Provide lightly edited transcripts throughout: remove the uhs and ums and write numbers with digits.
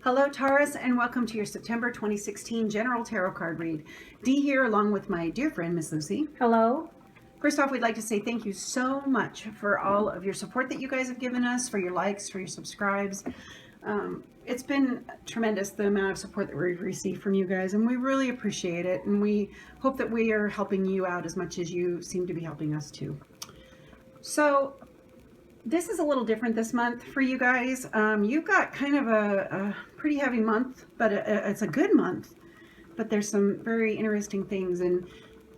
Hello Taurus, and welcome to your September 2016 General Tarot Card Read. Dee here along with my dear friend Miss Lucy. Hello. First off, we'd like to say thank you so much for all of your support that you guys have given us, for your likes, for your subscribes. It's been tremendous, the amount of support that we've received from you guys, and we really appreciate it, and we hope that we are helping you out as much as you seem to be helping us too. So this is a little different this month for you guys. You've got kind of a pretty heavy month, but it's a good month. But there's some very interesting things, and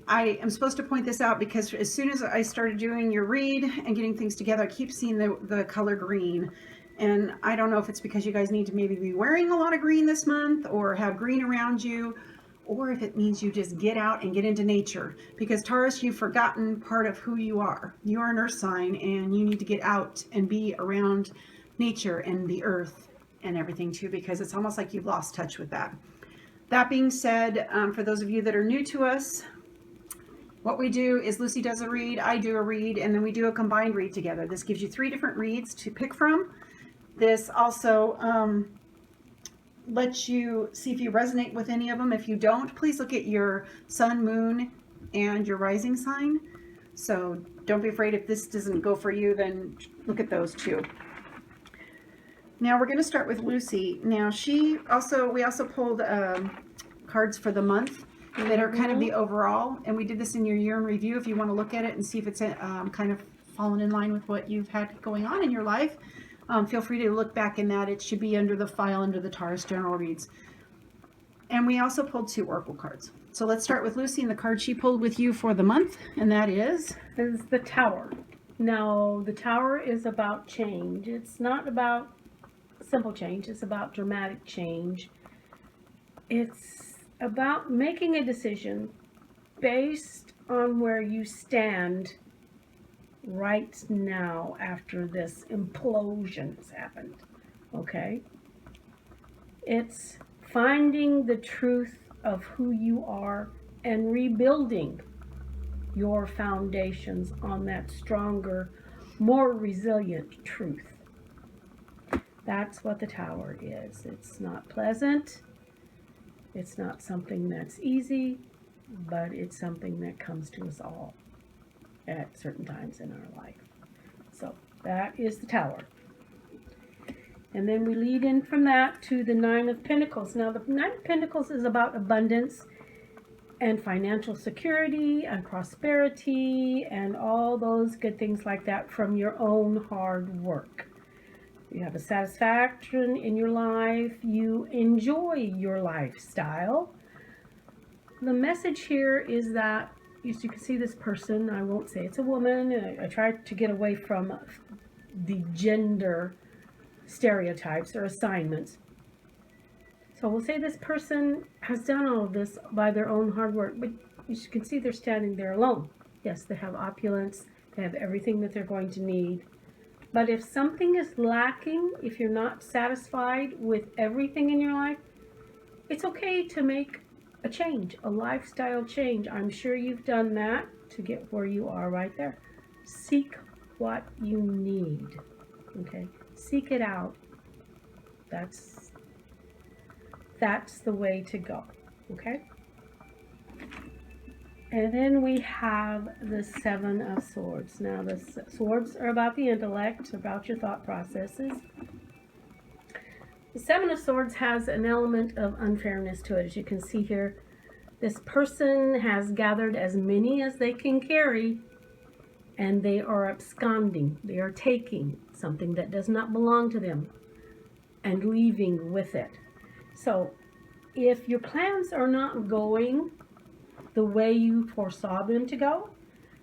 I am supposed to point this out because as soon as I started doing your read and getting things together, I keep seeing the color green. And I don't know if it's because you guys need to maybe be wearing a lot of green this month or have green around you, or if it means you just get out and get into nature. Because Taurus, you've forgotten part of who you are. You are an earth sign, and you need to get out and be around nature and the earth and everything too, because it's almost like you've lost touch with that. That being said, for those of you that are new to us, what we do is Lucy does a read, I do a read, and then we do a combined read together. This gives you 3 different reads to pick from. This also lets you see if you resonate with any of them. If you don't, please look at your sun, moon, and your rising sign. So don't be afraid if this doesn't go for you, then look at those too. Now we're going to start with Lucy. Now we also pulled cards for the month that are kind of the overall, and we did this in your year in review. If you want to look at it and see if it's kind of fallen in line with what you've had going on in your life, feel free to look back in that. It should be under the file under the Taurus General Reads. And we also pulled 2 Oracle cards. So let's start with Lucy and the card she pulled with you for the month, and that is the Tower. Now, the Tower is about change. It's not about simple change. It's about dramatic change. It's about making a decision based on where you stand right now after this implosion has happened. Okay? It's finding the truth of who you are and rebuilding your foundations on that stronger, more resilient truth. That's what the Tower is. It's not pleasant. It's not something that's easy, but it's something that comes to us all at certain times in our life. So that is the Tower. And then we lead in from that to the 9 of Pentacles. Now the 9 of Pentacles is about abundance and financial security and prosperity and all those good things like that from your own hard work. You have a satisfaction in your life. You enjoy your lifestyle. The message here is that you can see this person. I won't say it's a woman. I try to get away from the gender stereotypes or assignments. So we'll say this person has done all of this by their own hard work, but you can see they're standing there alone. Yes, they have opulence. They have everything that they're going to need. But if something is lacking, if you're not satisfied with everything in your life, it's okay to make a change, a lifestyle change. I'm sure you've done that to get where you are right there. Seek what you need, okay? Seek it out. That's the way to go, okay? And then we have the 7 of Swords. Now, the swords are about the intellect, about your thought processes. The 7 of Swords has an element of unfairness to it. As you can see here, this person has gathered as many as they can carry, and they are absconding. They are taking something that does not belong to them and leaving with it. So, if your plans are not going the way you foresaw them to go,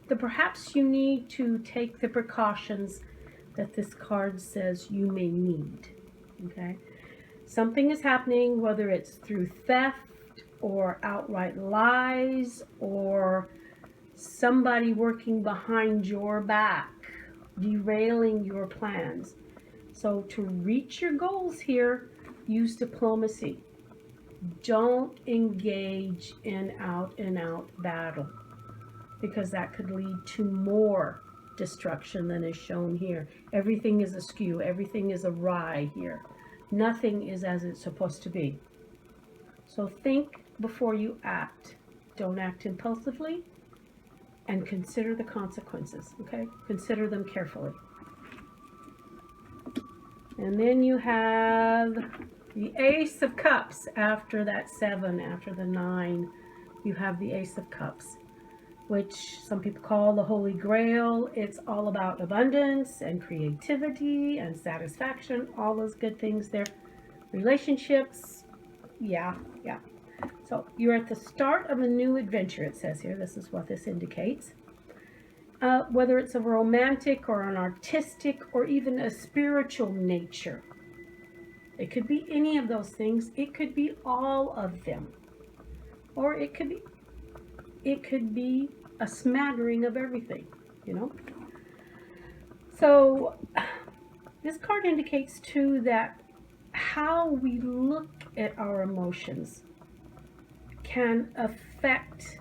then perhaps you need to take the precautions that this card says you may need, okay? Something is happening, whether it's through theft or outright lies or somebody working behind your back, derailing your plans. So to reach your goals here, use diplomacy. Don't engage in out-and-out battle, because that could lead to more destruction than is shown here. Everything is askew. Everything is awry here. Nothing is as it's supposed to be. So think before you act. Don't act impulsively, and consider the consequences, okay? Consider them carefully. And then you have the Ace of Cups after that 7, after the 9. You have the Ace of Cups, which some people call the Holy Grail. It's all about abundance and creativity and satisfaction, all those good things there. Relationships, yeah. So you're at the start of a new adventure, it says here. This is what this indicates. Whether it's a romantic or an artistic or even a spiritual nature. It could be any of those things. It could be all of them. Or it could be a smattering of everything, you know. So this card indicates too that how we look at our emotions can affect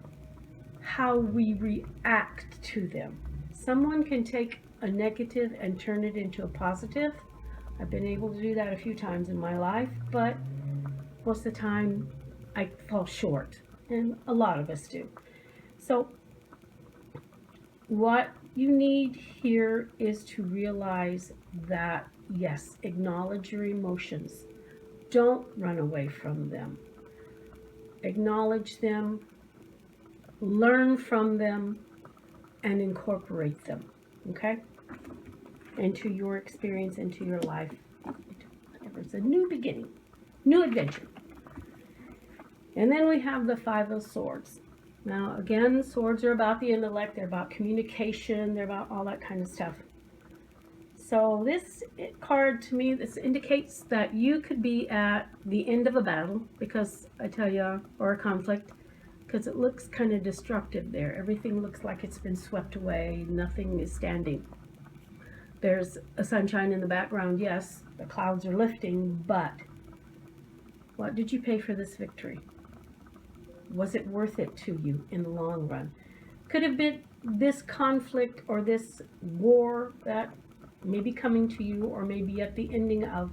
how we react to them. Someone can take a negative and turn it into a positive. I've been able to do that a few times in my life, but most of the time I fall short, and a lot of us do. So what you need here is to realize that, yes, acknowledge your emotions. Don't run away from them. Acknowledge them, learn from them, and incorporate them, okay? Into your experience, into your life. It's a new beginning, new adventure. And then we have the 5 of Swords. Now, again, swords are about the intellect, they're about communication, they're about all that kind of stuff. So this card, to me, this indicates that you could be at the end of a battle, because I tell you, or a conflict, because it looks kind of destructive there. Everything looks like it's been swept away, nothing is standing. There's a sunshine in the background, yes, the clouds are lifting, but what did you pay for this victory? Was it worth it to you in the long run? Could have been this conflict or this war that may be coming to you or maybe at the ending of,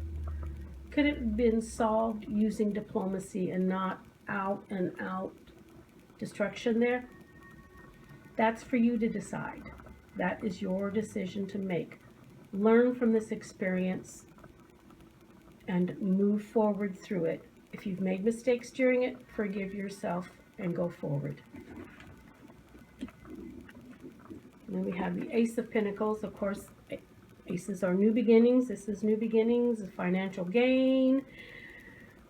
could it have been solved using diplomacy and not out and out destruction there? That's for you to decide. That is your decision to make. Learn from this experience and move forward through it. If you've made mistakes during it, forgive yourself and go forward. And then we have the Ace of Pentacles. Of course, aces are new beginnings. This is new beginnings, financial gain,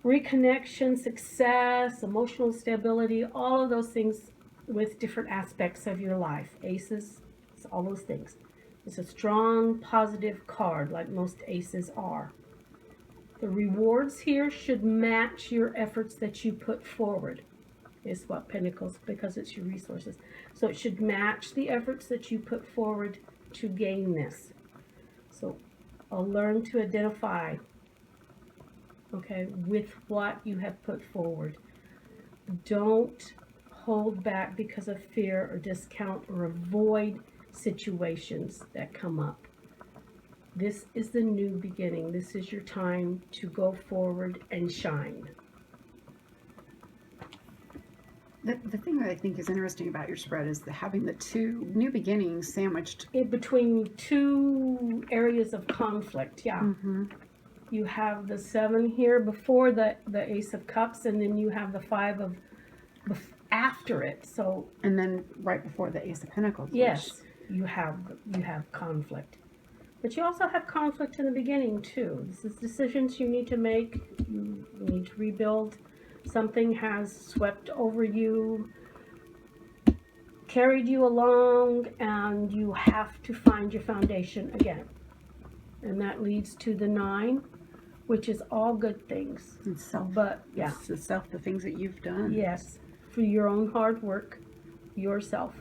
reconnection, success, emotional stability, all of those things with different aspects of your life. Aces, it's all those things. It's a strong, positive card like most aces are. The rewards here should match your efforts that you put forward, is what Pentacles, because it's your resources. So it should match the efforts that you put forward to gain this. So I'll learn to identify, okay, with what you have put forward. Don't hold back because of fear or discount or avoid situations that come up. This is the new beginning. This is your time to go forward and shine. The thing that I think is interesting about your spread is having the 2 new beginnings sandwiched in between 2 areas of conflict. Yeah. Mm-hmm. You have the 7 here before the Ace of Cups, and then you have the 5 of after it. So, and then right before the Ace of Pentacles. Yes, you have conflict. But you also have conflict in the beginning too. This is decisions you need to make. You need to rebuild. Something has swept over you, carried you along, and you have to find your foundation again. And that leads to the 9, which is all good things. And self. But yeah, it's the things that you've done. Yes, for your own hard work, yourself.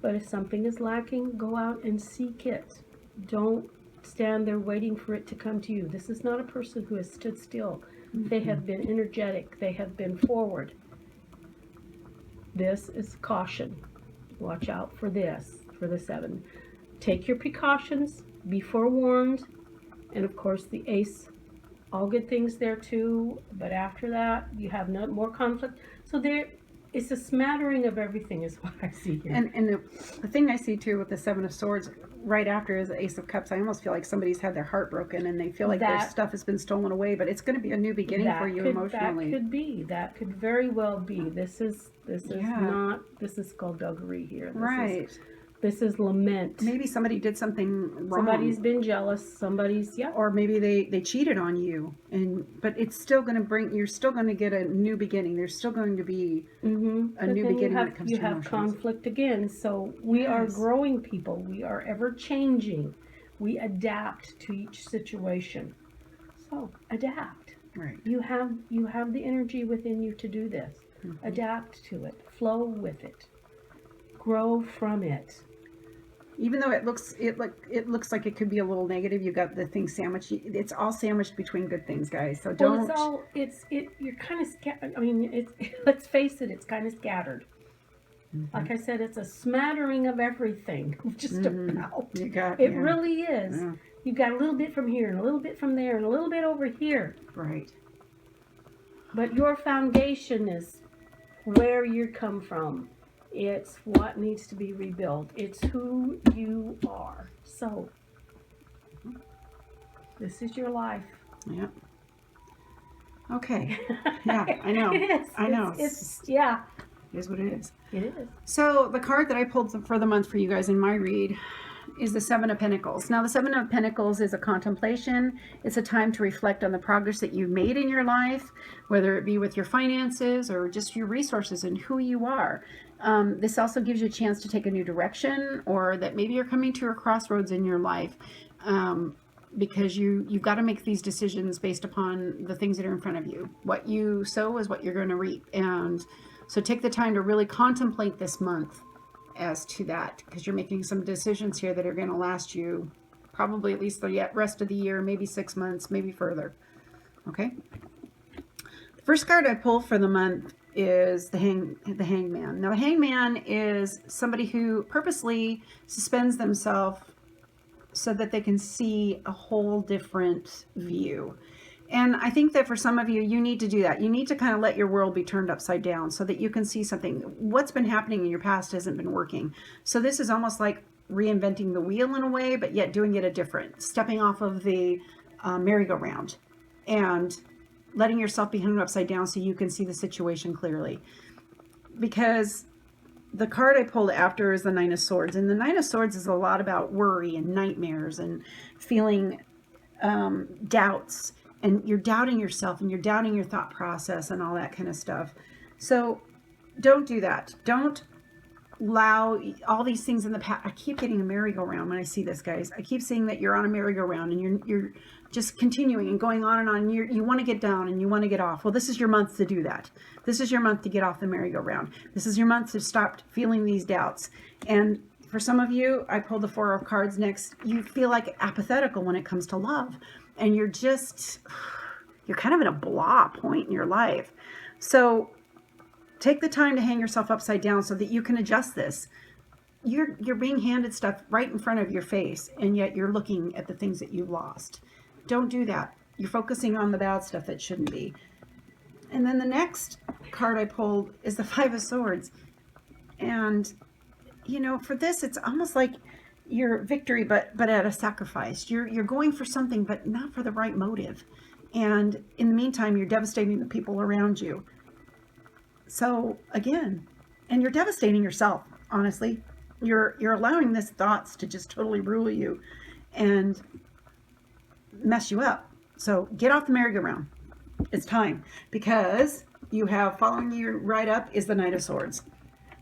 But if something is lacking, go out and seek it. Don't stand there waiting for it to come to you. This is not a person who has stood still. Mm-hmm. They have been energetic. They have been forward. This is caution. Watch out for this, for the 7. Take your precautions. Be forewarned. And of course, the Ace all good things there too, but after that, you have no more conflict. So there, it's a smattering of everything is what I see here. And the thing I see too with the Seven of Swords right after is the Ace of Cups. I almost feel like somebody's had their heart broken and they feel like their stuff has been stolen away, but it's going to be a new beginning for you emotionally. That could very well be. This is not, this is skullduggery here. This is lament. Maybe somebody did something wrong. Somebody's been jealous. Somebody's, or maybe they cheated on you, but it's still going to bring. You're still going to get a new beginning. There's still going to be a new beginning when it comes to emotions. You have conflict again. So we are growing people. We are ever changing. We adapt to each situation. So adapt. Right. You have the energy within you to do this. Adapt to it. Flow with it. Grow from it. Even though it looks like it could be a little negative, you got the thing sandwiched. It's all sandwiched between good things, guys. So don't. Well, you're kind of scattered. I mean, let's face it, it's kind of scattered. Like I said, it's a smattering of everything. Just about. It really is. Yeah. You've got a little bit from here, and a little bit from there, and a little bit over here. Right. But your foundation is where you come from. It's what needs to be rebuilt. It's who you are. So, this is your life. Yeah. Okay. Yeah, I know. It is. I know. It's yeah. It is what it is. It is. So, the card that I pulled for the month for you guys in my read is the Seven of Pentacles. Now, the Seven of Pentacles is a contemplation. It's a time to reflect on the progress that you've made in your life, whether it be with your finances or just your resources and who you are. This also gives you a chance to take a new direction, or that maybe you're coming to a crossroads in your life, because you've got to make these decisions based upon the things that are in front of you. What you sow is what you're going to reap. And so take the time to really contemplate this month as to that, because you're making some decisions here that are going to last you probably at least the rest of the year, maybe 6 months, maybe further. Okay. The first card I pulled for the month is the Hangman. Now, the Hangman is somebody who purposely suspends themselves so that they can see a whole different view. And I think that for some of you, you need to do that. You need to kind of let your world be turned upside down so that you can see something. What's been happening in your past hasn't been working. So this is almost like reinventing the wheel in a way, but yet doing it a different, stepping off of the merry-go-round and letting yourself be hung upside down so you can see the situation clearly. Because the card I pulled after is the Nine of Swords. And the Nine of Swords is a lot about worry and nightmares and feeling doubts. And you're doubting yourself and you're doubting your thought process and all that kind of stuff. So don't do that. Don't allow all these things in the past. I keep getting a merry-go-round when I see this, guys. I keep seeing that you're on a merry-go-round and you're just continuing and going on and on. You want to get down and you want to get off. Well, this is your month to do that. This is your month to get off the merry-go-round. This is your month to stop feeling these doubts. And for some of you, I pulled the Four of Cards next. You feel like apathetical when it comes to love. And you're kind of in a blah point in your life. So take the time to hang yourself upside down so that you can adjust this. You're being handed stuff right in front of your face, and yet you're looking at the things that you lost. Don't do that. You're focusing on the bad stuff that shouldn't be. And then the next card I pulled is the Five of Swords. And, for this, it's almost like your victory, but at a sacrifice. You're going for something, but not for the right motive. And in the meantime, you're devastating the people around you. So again, and you're devastating yourself, honestly. You're allowing these thoughts to just totally rule you and mess you up. So get off the merry-go-round. It's time, because you have, following you right up is the Knight of Swords.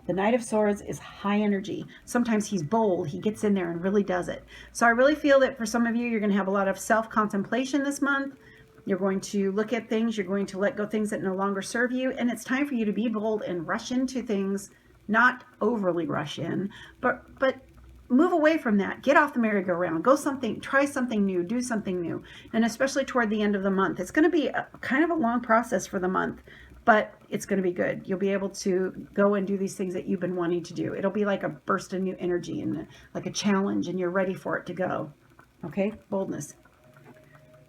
The Knight of Swords is high energy. Sometimes he's bold. He gets in there and really does it. So I really feel that for some of you, you're going to have a lot of self-contemplation this month. You're going to look at things. You're going to let go things that no longer serve you. And it's time for you to be bold and rush into things, not overly rush in, but move away from that. Get off the merry-go-round. Try something new. Do something new. And especially toward the end of the month. It's going to be kind of a long process for the month, but it's going to be good. You'll be able to go and do these things that you've been wanting to do. It'll be like a burst of new energy and like a challenge, and you're ready for it to go. Okay? Boldness.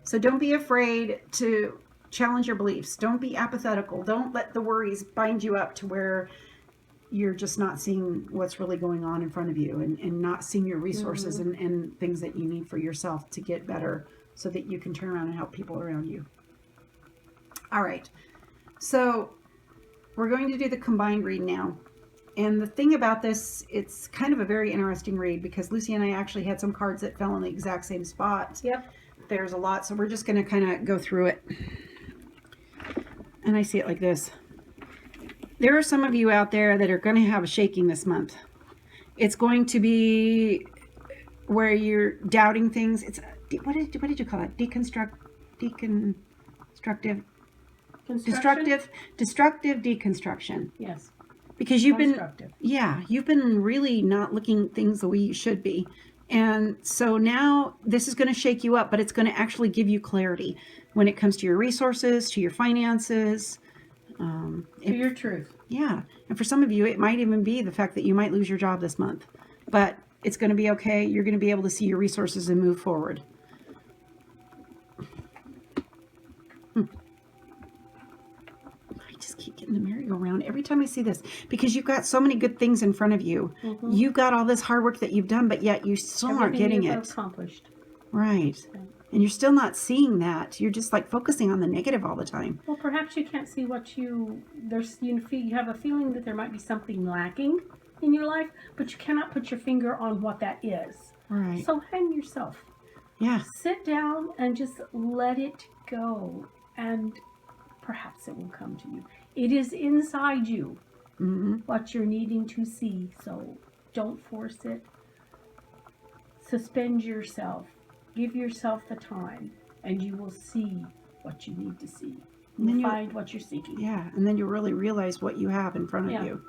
So don't be afraid to challenge your beliefs. Don't be apathetical. Don't let the worries bind you up to where you're just not seeing what's really going on in front of you, and not seeing your resources and things that you need for yourself to get better so that you can turn around and help people around you. All right. So we're going to do the combined read now. And the thing about this, it's kind of a very interesting read because Lucy and I actually had some cards that fell in the exact same spot. Yep. There's a lot, so we're just going to kind of go through it. And I see it like this. There are some of you out there that are going to have a shaking this month. It's going to be where you're doubting things. It's what did you call it? Destructive deconstruction. Yes. Because you've been really not looking things the way you should be. And so now this is going to shake you up, but it's going to actually give you clarity when it comes to your resources, to your finances, to your truth. Yeah. And for some of you, it might even be the fact that you might lose your job this month, but it's going to be okay. You're going to be able to see your resources and move forward. I just keep getting the merry-go-round every time I see this because you've got so many good things in front of you. You've got all this hard work that you've done, but yet you still aren't getting it accomplished. Right. And you're still not seeing that. You're just like focusing on the negative all the time. Well, perhaps you can't see what you have a feeling that there might be something lacking in your life, but you cannot put your finger on what that is. Right. So hang yourself. Yeah. Sit down and just let it go, and perhaps it will come to you. It is inside you what you're needing to see, so don't force it. Suspend yourself. Give yourself the time, and you will see what you need to see. You'll find what you're seeking. Yeah, and then you really realize what you have in front of you.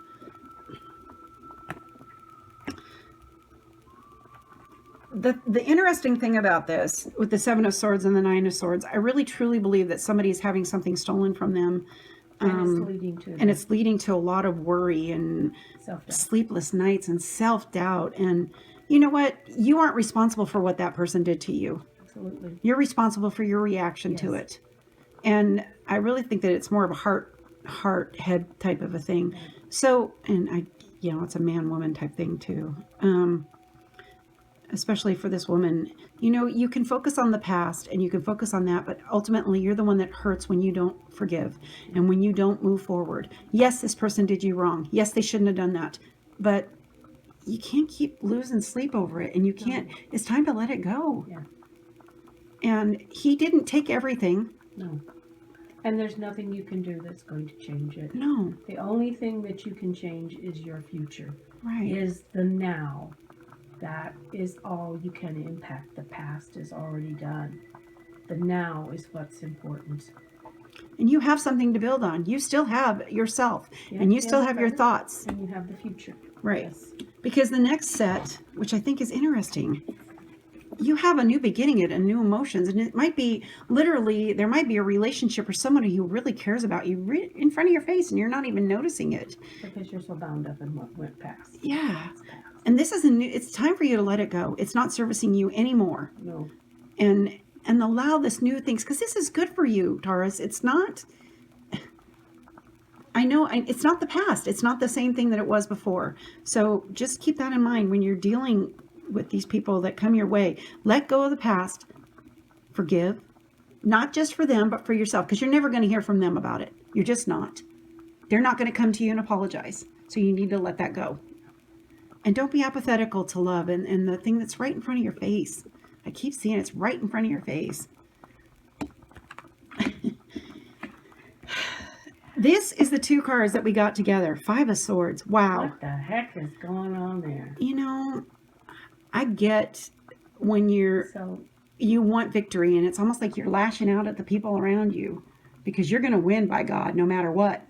The interesting thing about this, with the Seven of Swords and the Nine of Swords, I really truly believe that somebody is having something stolen from them. And it's leading to a lot of worry and sleepless nights and self-doubt. And you know what? You aren't responsible for what that person did to you. Absolutely. You're responsible for your reaction to it. And I really think that it's more of a heart, head type of a thing. So, and it's a man-woman type thing too. Especially for this woman, you can focus on the past and you can focus on that, but ultimately you're the one that hurts when you don't forgive and when you don't move forward. Yes, this person did you wrong. Yes, they shouldn't have done that, but you can't keep losing sleep over it, and you can't. It's time to let it go. Yeah. And he didn't take everything. No. And there's nothing you can do that's going to change it. No. The only thing that you can change is your future. Right. Is the now. That is all you can impact. The past is already done. The now is what's important. And you have something to build on. You still have yourself, and you still have your thoughts. And you have the future. Right. Yes. Because the next set, which I think is interesting, you have a new beginning and new emotions. And it might be literally, there might be a relationship or somebody who really cares about you in front of your face, and you're not even noticing it. Because you're so bound up in what went past. Yeah. And this is it's time for you to let it go. It's not servicing you anymore. No. And allow this new things, because this is good for you, Taurus. It's not, it's not the past. It's not the same thing that it was before. So just keep that in mind when you're dealing with these people that come your way. Let go of the past. Forgive. Not just for them, but for yourself, because you're never going to hear from them about it. You're just not. They're not going to come to you and apologize. So you need to let that go. And don't be apathetical to love and the thing that's right in front of your face. I keep seeing it's right in front of your face. This is the two cards that we got together. Five of Swords. Wow. What the heck is going on there? I get when you want victory, and it's almost like you're lashing out at the people around you because you're going to win, by God, no matter what.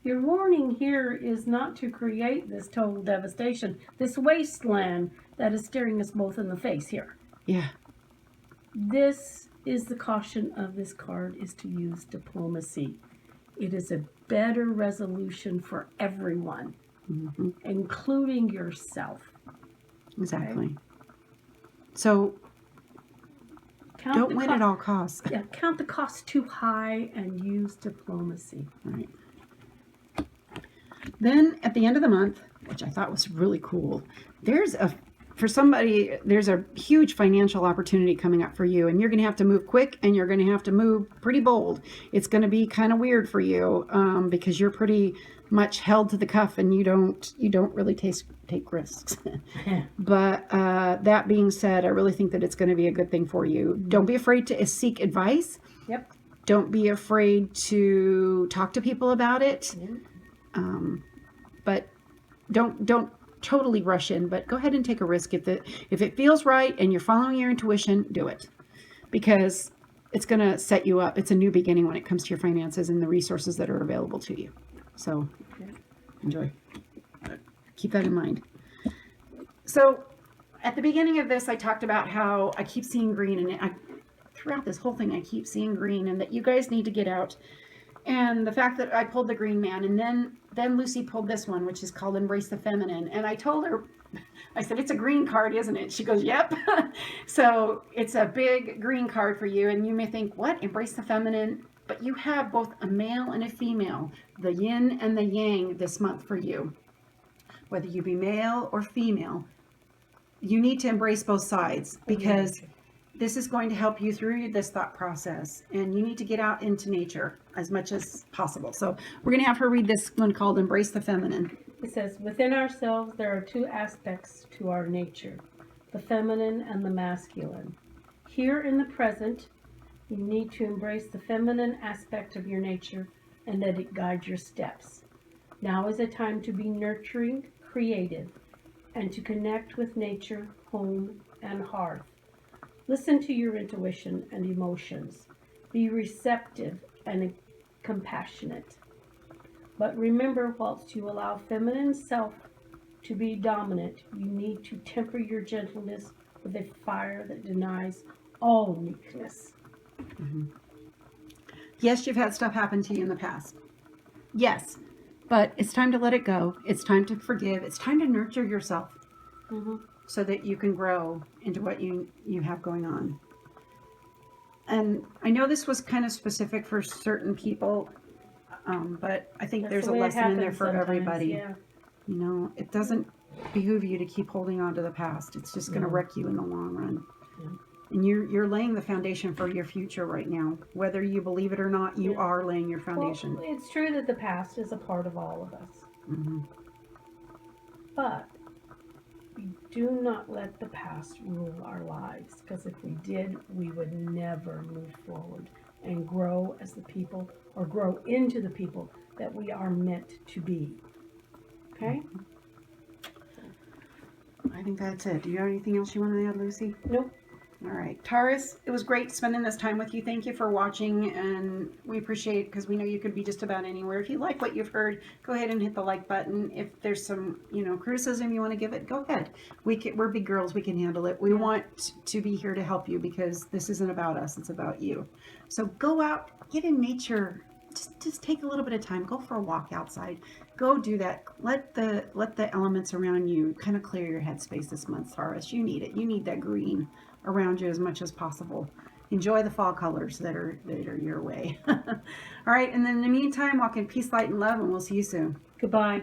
Your warning here is not to create this total devastation, this wasteland that is staring us both in the face here. Yeah. This is the caution of this card, is to use diplomacy. It is a better resolution for everyone, including yourself. Exactly. Okay? So Don't win at all costs. Yeah, count the cost too high and use diplomacy. Right. Then at the end of the month, which I thought was really cool, there's a huge financial opportunity coming up for you, and you're going to have to move quick, and you're going to have to move pretty bold. It's going to be kind of weird for you because you're pretty much held to the cuff, and you don't really take risks. But that being said, I really think that it's going to be a good thing for you. Don't be afraid to seek advice. Yep. Don't be afraid to talk to people about it. But don't totally rush in, but go ahead and take a risk. If it feels right and you're following your intuition, do it, because it's going to set you up. It's a new beginning when it comes to your finances and the resources that are available to you. So enjoy. Keep that in mind. So at the beginning of this, I talked about how I keep seeing green, and throughout this whole thing, I keep seeing green, and that you guys need to get out. And the fact that I pulled the green man, and then Lucy pulled this one, which is called Embrace the Feminine. And I told her, I said, it's a green card, isn't it? She goes, yep. So it's a big green card for you. And you may think, what? Embrace the Feminine? But you have both a male and a female, the yin and the yang this month for you. Whether you be male or female, you need to embrace both sides, because this is going to help you through this thought process, and you need to get out into nature as much as possible. So we're going to have her read this one called Embrace the Feminine. It says, within ourselves, there are two aspects to our nature, the feminine and the masculine. Here in the present, you need to embrace the feminine aspect of your nature and let it guide your steps. Now is a time to be nurturing, creative, and to connect with nature, home, and hearth. Listen to your intuition and emotions. Be receptive and compassionate. But remember, whilst you allow feminine self to be dominant, you need to temper your gentleness with a fire that denies all weakness. Mm-hmm. Yes, you've had stuff happen to you in the past. Yes, but it's time to let it go. It's time to forgive. It's time to nurture yourself. Mm-hmm. So that you can grow into what you have going on. And I know this was kind of specific for certain people, but I think there's a lesson in there for everybody. Yeah. You know, it doesn't behoove you to keep holding on to the past. It's just going to wreck you in the long run. Yeah. And you're laying the foundation for your future right now. Whether you believe it or not, you are laying your foundation. Well, it's true that the past is a part of all of us. Mm-hmm. But do not let the past rule our lives, because if we did, we would never move forward and grow as the people, or grow into the people that we are meant to be. Okay? I think that's it. Do you have anything else you want to add, Lucy? Nope. All right, Taurus, it was great spending this time with you. Thank you for watching, and we appreciate it, because we know you could be just about anywhere. If you like what you've heard, go ahead and hit the like button. If there's some, criticism you want to give it, go ahead. We're big girls. We can handle it. We want to be here to help you, because this isn't about us. It's about you. So go out, get in nature. Just take a little bit of time. Go for a walk outside. Go do that. Let the elements around you kind of clear your headspace this month, Taurus. You need it. You need that green around you as much as possible. Enjoy the fall colors that are your way. All right, and then in the meantime, walk in peace, light, and love, and we'll see you soon. Goodbye.